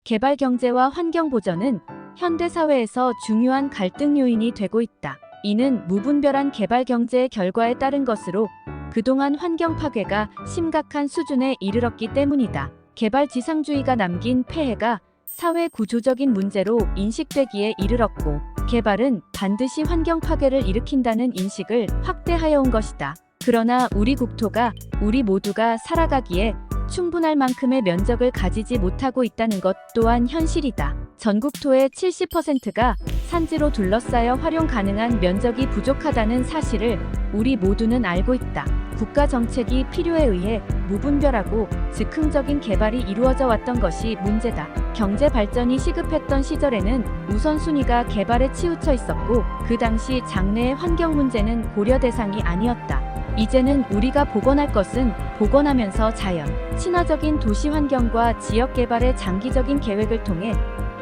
개발 경제와 환경 보전은 현대 사회에서 중요한 갈등 요인이 되고 있다. 이는 무분별한 개발 경제의 결과에 따른 것으로 그동안 환경 파괴가 심각한 수준에 이르렀기 때문이다. 개발지상주의가 남긴 폐해가 사회 구조적인 문제로 인식되기에 이르렀고, 개발은 반드시 환경 파괴를 일으킨다는 인식을 확대하여 온 것이다. 그러나 우리 국토가 우리 모두가 살아가기에 충분할 만큼의 면적을 가지지 못하고 있다는 것 또한 현실이다. 전국토의 70%가 산지로 둘러싸여 활용 가능한 면적이 부족하다는 사실을 우리 모두는 알고 있다. 국가 정책이 필요에 의해 무분별하고 즉흥적인 개발이 이루어져 왔던 것이 문제다. 경제 발전이 시급했던 시절에는 우선순위가 개발에 치우쳐 있었고, 그 당시 장래의 환경 문제는 고려 대상이 아니었다. 이제는 우리가 복원할 것은 복원하면서 자연, 친화적인 도시 환경과 지역 개발의 장기적인 계획을 통해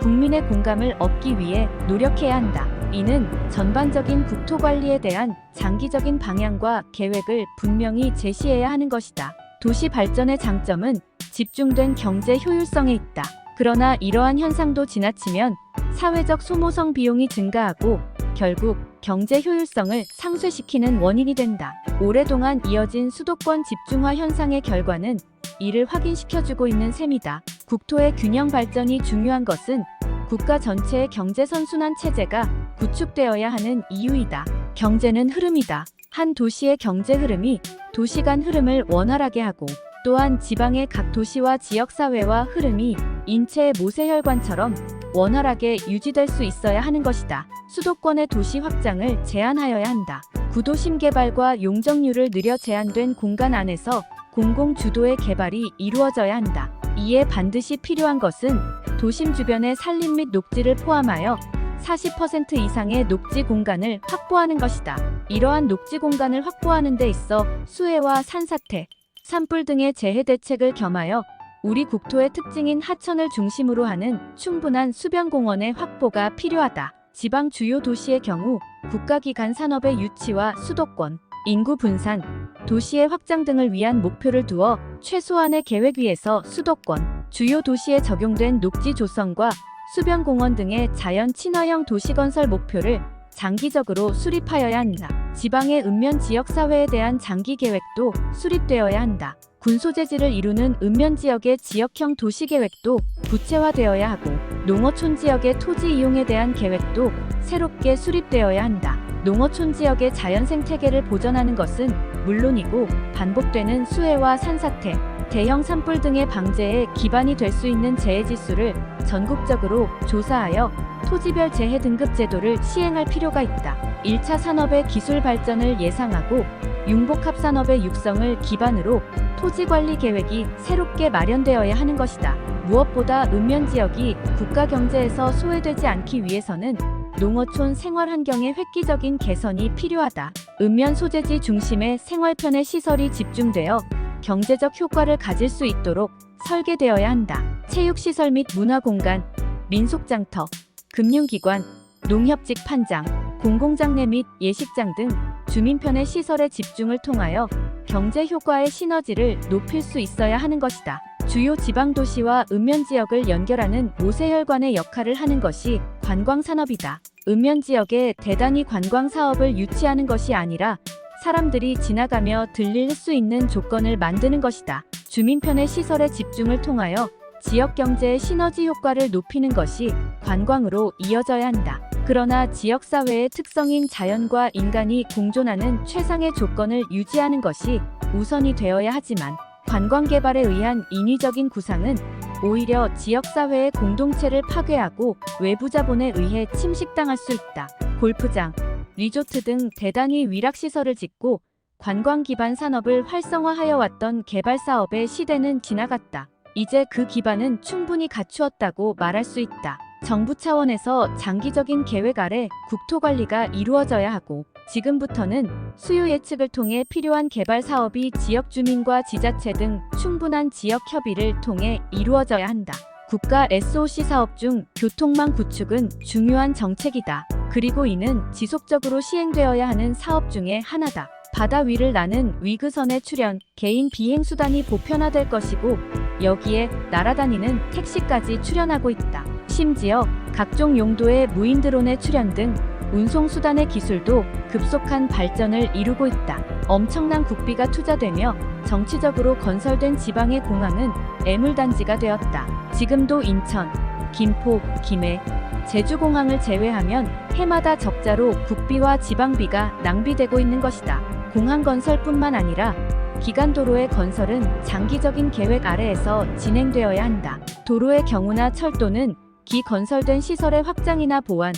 국민의 공감을 얻기 위해 노력해야 한다. 이는 전반적인 국토 관리에 대한 장기적인 방향과 계획을 분명히 제시해야 하는 것이다. 도시 발전의 장점은 집중된 경제 효율성에 있다. 그러나 이러한 현상도 지나치면 사회적 소모성 비용이 증가하고 결국 경제 효율성을 상쇄시키는 원인이 된다. 오랫동안 이어진 수도권 집중화 현상의 결과는 이를 확인시켜주고 있는 셈이다. 국토의 균형 발전이 중요한 것은 국가 전체의 경제선순환 체제가 구축되어야 하는 이유이다. 경제는 흐름이다. 한 도시의 경제 흐름이 도시 간 흐름을 원활하게 하고, 또한 지방의 각 도시와 지역사회와 흐름이 인체의 모세혈관처럼 원활하게 유지될 수 있어야 하는 것이다. 수도권의 도시 확장을 제한하여야 한다. 구도심 개발과 용적률을 느려 제한된 공간 안에서 공공 주도의 개발이 이루어져야 한다. 이에 반드시 필요한 것은 도심 주변의 산림 및 녹지를 포함하여 40% 이상의 녹지 공간을 확보하는 것이다. 이러한 녹지 공간을 확보하는 데 있어 수해와 산사태, 산불 등의 재해 대책을 겸하여 우리 국토의 특징인 하천을 중심으로 하는 충분한 수변공원의 확보가 필요하다. 지방 주요 도시의 경우 국가기관 산업의 유치와 수도권, 인구 분산, 도시의 확장 등을 위한 목표를 두어 최소한의 계획위에서 수도권, 주요 도시에 적용된 녹지 조성과 수변공원 등의 자연 친화형 도시 건설 목표를 장기적으로 수립하여야 한다. 지방의 읍면 지역사회에 대한 장기 계획도 수립되어야 한다. 군소재지를 이루는 읍면 지역의 지역형 도시 계획도 구체화되어야 하고, 농어촌 지역의 토지 이용에 대한 계획도 새롭게 수립되어야 한다. 농어촌 지역의 자연 생태계를 보전하는 것은 물론이고, 반복되는 수해와 산사태, 대형 산불 등의 방제에 기반이 될 수 있는 재해지수를 전국적으로 조사하여 토지별 재해 등급 제도를 시행할 필요가 있다. 1차 산업의 기술 발전을 예상하고 융복합 산업의 육성을 기반으로 토지관리 계획이 새롭게 마련되어야 하는 것이다. 무엇보다 읍면 지역이 국가 경제에서 소외되지 않기 위해서는 농어촌 생활 환경의 획기적인 개선이 필요하다. 읍면 소재지 중심의 생활편의 시설이 집중되어 경제적 효과를 가질 수 있도록 설계되어야 한다. 체육시설 및 문화공간, 민속장터, 금융기관, 농협직 판장, 공공장례 및 예식장 등 주민편의 시설의 집중을 통하여 경제 효과의 시너지를 높일 수 있어야 하는 것이다. 주요 지방도시와 읍면지역을 연결하는 모세혈관의 역할을 하는 것이 관광산업이다. 읍면지역에 대단히 관광사업을 유치하는 것이 아니라 사람들이 지나가며 들릴 수 있는 조건을 만드는 것이다. 주민편의 시설의 집중을 통하여 지역 경제의 시너지 효과를 높이는 것이 관광으로 이어져야 한다. 그러나 지역사회의 특성인 자연과 인간이 공존하는 최상의 조건을 유지하는 것이 우선이 되어야 하지만, 관광개발에 의한 인위적인 구상은 오히려 지역사회의 공동체를 파괴하고 외부 자본에 의해 침식당할 수 있다. 골프장, 리조트 등 대단히 위락시설을 짓고 관광 기반 산업을 활성화하여 왔던 개발사업의 시대는 지나갔다. 이제 그 기반은 충분히 갖추었다고 말할 수 있다. 정부 차원에서 장기적인 계획 아래 국토관리가 이루어져야 하고, 지금부터는 수요 예측을 통해 필요한 개발 사업이 지역 주민과 지자체 등 충분한 지역 협의를 통해 이루어져야 한다. 국가 SOC 사업 중 교통망 구축은 중요한 정책이다. 그리고 이는 지속적으로 시행되어야 하는 사업 중에 하나다. 바다 위를 나는 위그선의 출현, 개인 비행수단이 보편화될 것이고, 여기에 날아다니는 택시까지 출연하고 있다. 심지어 각종 용도의 무인 드론의 출현 등 운송수단의 기술도 급속한 발전을 이루고 있다. 엄청난 국비가 투자되며 정치적으로 건설된 지방의 공항은 애물단지가 되었다. 지금도 인천, 김포, 김해, 제주공항을 제외하면 해마다 적자로 국비와 지방비가 낭비되고 있는 것이다. 공항 건설뿐만 아니라 기간도로의 건설은 장기적인 계획 아래에서 진행되어야 한다. 도로의 경우나 철도는 기건설된 시설의 확장이나 보완,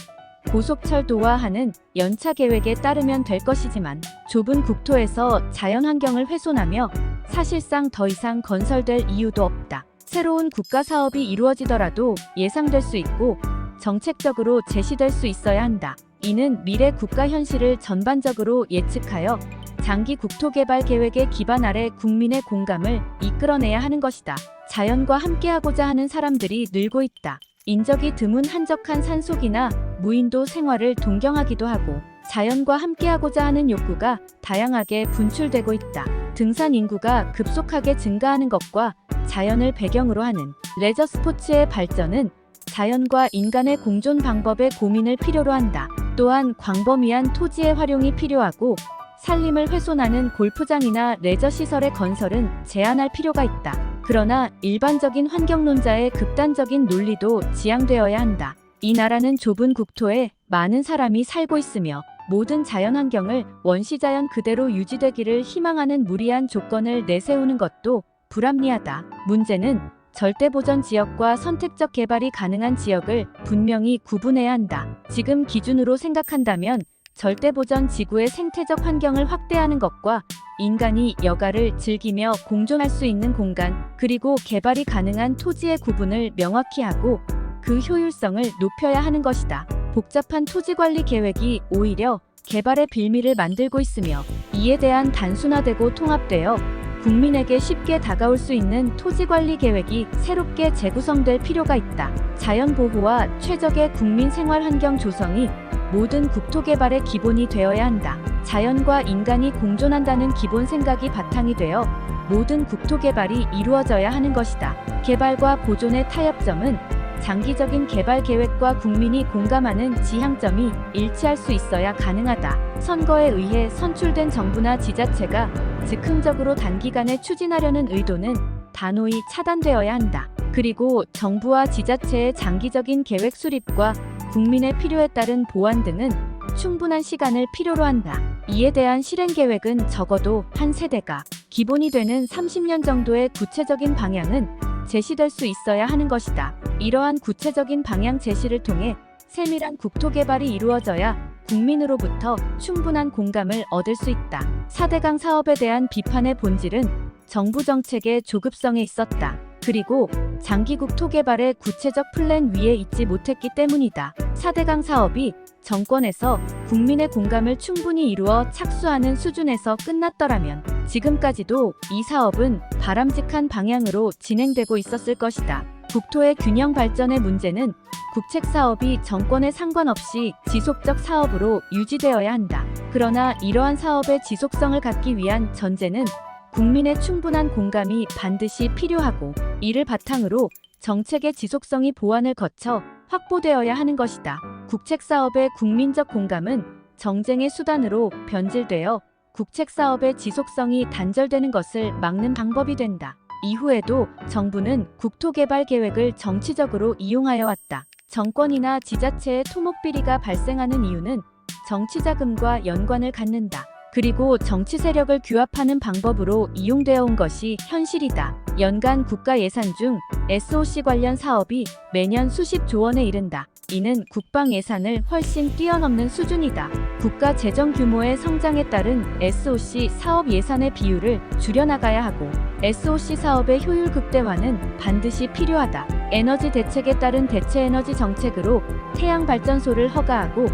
고속철도화 하는 연차 계획에 따르면 될 것이지만 좁은 국토에서 자연환경을 훼손하며 사실상 더 이상 건설될 이유도 없다. 새로운 국가 사업이 이루어지더라도 예상될 수 있고 정책적으로 제시될 수 있어야 한다. 이는 미래 국가 현실을 전반적으로 예측하여 장기 국토개발 계획의 기반 아래 국민의 공감을 이끌어내야 하는 것이다. 자연과 함께하고자 하는 사람들이 늘고 있다. 인적이 드문 한적한 산속이나 무인도 생활을 동경하기도 하고 자연과 함께하고자 하는 욕구가 다양하게 분출되고 있다. 등산 인구가 급속하게 증가하는 것과 자연을 배경으로 하는 레저 스포츠의 발전은 자연과 인간의 공존 방법의 고민을 필요로 한다. 또한 광범위한 토지의 활용이 필요하고 산림을 훼손하는 골프장이나 레저 시설의 건설은 제한할 필요가 있다. 그러나 일반적인 환경론자의 극단적인 논리도 지양되어야 한다. 이 나라는 좁은 국토에 많은 사람이 살고 있으며 모든 자연환경을 원시자연 그대로 유지되기를 희망하는 무리한 조건을 내세우는 것도 불합리하다. 문제는 절대보전 지역과 선택적 개발이 가능한 지역을 분명히 구분해야 한다. 지금 기준으로 생각한다면 절대보전 지구의 생태적 환경을 확대하는 것과 인간이 여가를 즐기며 공존할 수 있는 공간, 그리고 개발이 가능한 토지의 구분을 명확히 하고 그 효율성을 높여야 하는 것이다. 복잡한 토지관리 계획이 오히려 개발의 빌미를 만들고 있으며 이에 대한 단순화되고 통합되어 국민에게 쉽게 다가올 수 있는 토지관리 계획이 새롭게 재구성될 필요가 있다. 자연보호와 최적의 국민 생활환경 조성이 모든 국토개발의 기본이 되어야 한다. 자연과 인간이 공존한다는 기본 생각이 바탕이 되어 모든 국토개발이 이루어져야 하는 것이다. 개발과 보존의 타협점은 장기적인 개발 계획과 국민이 공감하는 지향점이 일치할 수 있어야 가능하다. 선거에 의해 선출된 정부나 지자체가 즉흥적으로 단기간에 추진하려는 의도는 단호히 차단되어야 한다. 그리고 정부와 지자체의 장기적인 계획 수립과 국민의 필요에 따른 보완 등은 충분한 시간을 필요로 한다. 이에 대한 실행 계획은 적어도 한 세대가 기본이 되는 30년 정도의 구체적인 방향은 제시될 수 있어야 하는 것이다. 이러한 구체적인 방향 제시를 통해 세밀한 국토개발이 이루어져야 국민으로부터 충분한 공감을 얻을 수 있다. 4대강 사업에 대한 비판의 본질은 정부 정책의 조급성에 있었다. 그리고 장기 국토개발의 구체적 플랜 위에 있지 못했기 때문이다. 4대강 사업이 정권에서 국민의 공감을 충분히 이루어 착수하는 수준에서 끝났더라면 지금까지도 이 사업은 바람직한 방향으로 진행되고 있었을 것이다. 국토의 균형 발전의 문제는 국책 사업이 정권에 상관없이 지속적 사업으로 유지되어야 한다. 그러나 이러한 사업의 지속성을 갖기 위한 전제는 국민의 충분한 공감이 반드시 필요하고 이를 바탕으로 정책의 지속성이 보완을 거쳐 확보되어야 하는 것이다. 국책 사업의 국민적 공감은 정쟁의 수단으로 변질되어 국책 사업의 지속성이 단절되는 것을 막는 방법이 된다. 이후에도 정부는 국토개발 계획을 정치적으로 이용하여 왔다. 정권이나 지자체의 토목비리가 발생하는 이유는 정치자금과 연관을 갖는다. 그리고 정치 세력을 규합하는 방법으로 이용되어 온 것이 현실이다. 연간 국가 예산 중 SOC 관련 사업이 매년 수십조 원에 이른다. 이는 국방 예산을 훨씬 뛰어넘는 수준이다. 국가 재정 규모의 성장에 따른 SOC 사업 예산의 비율을 줄여나가야 하고 SOC 사업의 효율 극대화는 반드시 필요하다. 에너지 대책에 따른 대체 에너지 정책으로 태양 발전소를 허가하고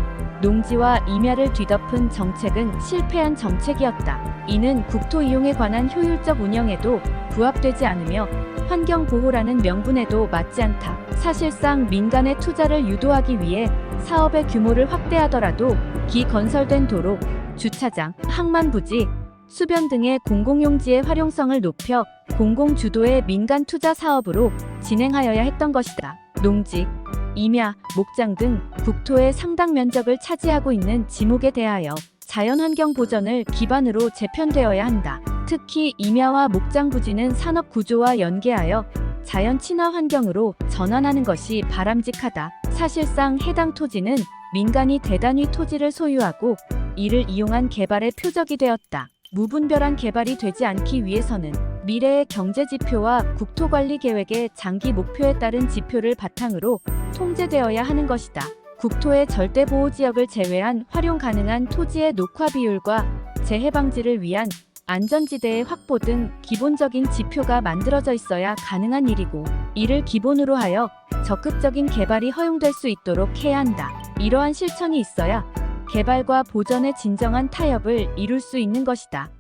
농지와 임야를 뒤덮은 정책은 실패한 정책이었다. 이는 국토 이용에 관한 효율적 운영에도 부합되지 않으며 환경보호라는 명분에도 맞지 않다. 사실상 민간의 투자를 유도하기 위해 사업의 규모를 확대하더라도 기건설된 도로, 주차장, 항만 부지, 수변 등의 공공용지의 활용성을 높여 공공주도의 민간 투자 사업으로 진행하여야 했던 것이다. 농지, 임야, 목장 등 국토의 상당 면적을 차지하고 있는 지목에 대하여 자연환경 보전을 기반으로 재편되어야 한다. 특히 임야와 목장 부지는 산업 구조와 연계하여 자연 친화 환경으로 전환하는 것이 바람직하다. 사실상 해당 토지는 민간이 대단위 토지를 소유하고 이를 이용한 개발의 표적이 되었다. 무분별한 개발이 되지 않기 위해서는 미래의 경제지표와 국토관리 계획의 장기 목표에 따른 지표를 바탕으로 통제되어야 하는 것이다. 국토의 절대보호지역을 제외한 활용 가능한 토지의 녹화 비율과 재해 방지를 위한 안전지대의 확보 등 기본적인 지표가 만들어져 있어야 가능한 일이고, 이를 기본으로 하여 적극적인 개발이 허용될 수 있도록 해야 한다. 이러한 실천이 있어야 개발과 보전의 진정한 타협을 이룰 수 있는 것이다.